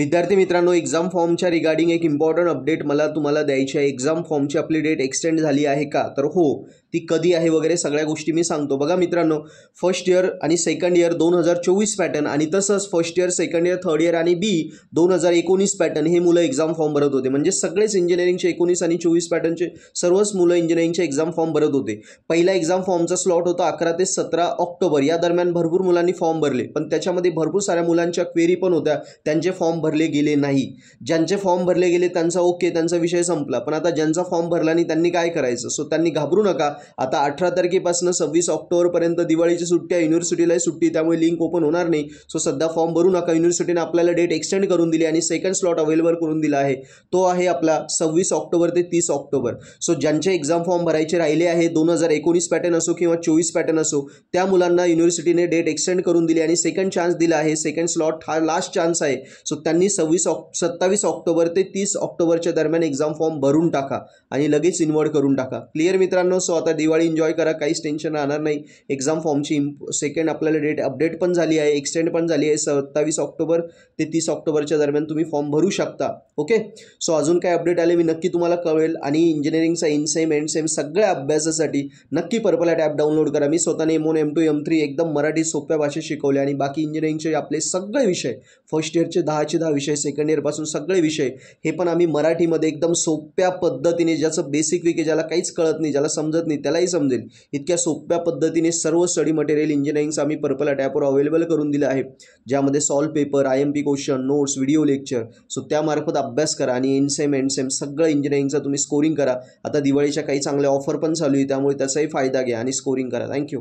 विद्यार्थी मित्रांनो, एक्झाम फॉर्मच्या रिगार्डिंग एक इम्पॉर्टंट अपडेट मला तुम्हाला द्यायची आहे. एक्झाम फॉर्मची आपली डेट एक्सटेंड झाली आहे का, तर हो, ती कधी आहे वगैरे सगळ्या गोष्टी मी सांगतो. बघा मित्रांनो, फर्स्ट इयर आणि सेकंड इयर 2024 पॅटर्न आणि तसंच first year, second year, third year आणि बी 2019 पॅटर्न हे मुलं एक्झाम फॉर्म भरत होते. म्हणजे सगळेच इंजिनिअरिंगचे 19 आणि 24 पॅटर्नचे सर्वच मुलं इंजिनिअरिंगचे एक्झाम फॉर्म भरत होते. पहिला एक्झाम फॉर्मचा स्लॉट होता 11 ते 17 ऑक्टोबर. या दरम्यान भरपूर मुलांनी फॉर्म भरले, पण त्याच्यामध्ये भरपूर साऱ्या मुलांच्या क्वेरी पण होत्या, त्यांचे फॉर्म भरले गेले नाही. ज्यांचे फॉर्म भरले गेले त्यांचा ओके, त्यांचा विषय संपला. पण आता ज्यांचा फॉर्म भरला नाही त्यांनी काय करायचं? सो त्यांनी घाबरू नका. आता 18 तारखेपासून 26 ऑक्टोबरपर्यंत दिवाळीची सुट्टी आहे, युनिव्हर्सिटीलाही सुट्टी, त्यामुळे लिंक ओपन होणार नाही. सो सध्या फॉर्म भरू नका. युनिव्हर्सिटीने आपल्याला डेट एक्सटेंड करून दिली आणि सेकंड स्लॉट अवेलेबल करून दिला आहे. तो आहे आपला 26 ऑक्टोबर ते 30 ऑक्टोबर. सो ज्यांचे एक्झाम फॉर्म भरायचे राहिले आहे, 2019 पॅटर्न असो किंवा 24 पॅटर्न असो, त्या मुलांना युनिव्हर्सिटीने डेट एक्सटेंड करून दिली आणि सेकंड चान्स दिला आहे. सेकंड स्लॉट हा लास्ट चान्स आहे. सो त्यांनी 27 ऑक्टोबर ते 30 ऑक्टोबरच्या दरम्यान एक्झाम फॉर्म भरून टाका आणि लगेच इन्व्हर्ट करून टाका. क्लिअर मित्रांनो? सो आता दिवाळी एन्जॉय करा, काहीच टेन्शन राहणार नाही. एक्झाम फॉर्मची सेकंड आपल्याला डेट अपडेट पण झाली आहे, एक्सटेंड पण झाली आहे. 27 ऑक्टोबर ते 30 ऑक्टोबरच्या दरम्यान तुम्ही फॉर्म भरू शकता. ओके. सो अजून काय अपडेट आले मी नक्की तुम्हाला कळवेल. आणि इंजिनिअरिंगचा इनसेम एंडसेम सगळ्या अभ्यासासाठी नक्की पर्पल ॲप डाउनलोड करा. मी स्वतःने M1 M2 M3 एकदम मराठी सोप्या भाषेत शिकवले आणि बाकी इंजिनिअरिंगचे आपले सगळे विषय, फर्स्ट इयरचे 10चे 10 विषय, सेकंड इयरपासून सगळे विषय हे पण आम्ही मराठीमध्ये एकदम सोप्या पद्धतीने, ज्याचं बेसिक वीक आहे, ज्याला काहीच कळत नाही, ज्याला समजत नाही त्यालाही समजेल इतक्या सोप्या पद्धतीने सर्व स्टडी मटेरियल इंजिनिअरिंगचं आम्ही पर्पल ॲपवर अवेलेबल करून दिलं आहे, ज्यामध्ये solve paper, IMP question, notes, video lecture. So त्यामार्फत अभ्यास करा आणि एंडसेम सगळं इंजिनिअरिंगचं तुम्ही स्कोरिंग करा. आता दिवाळीच्या काही चांगल्या ऑफर पण चालू आहे, त्यामुळे त्याचाही फायदा घ्या आणि स्कोरिंग करा. थँक्यू.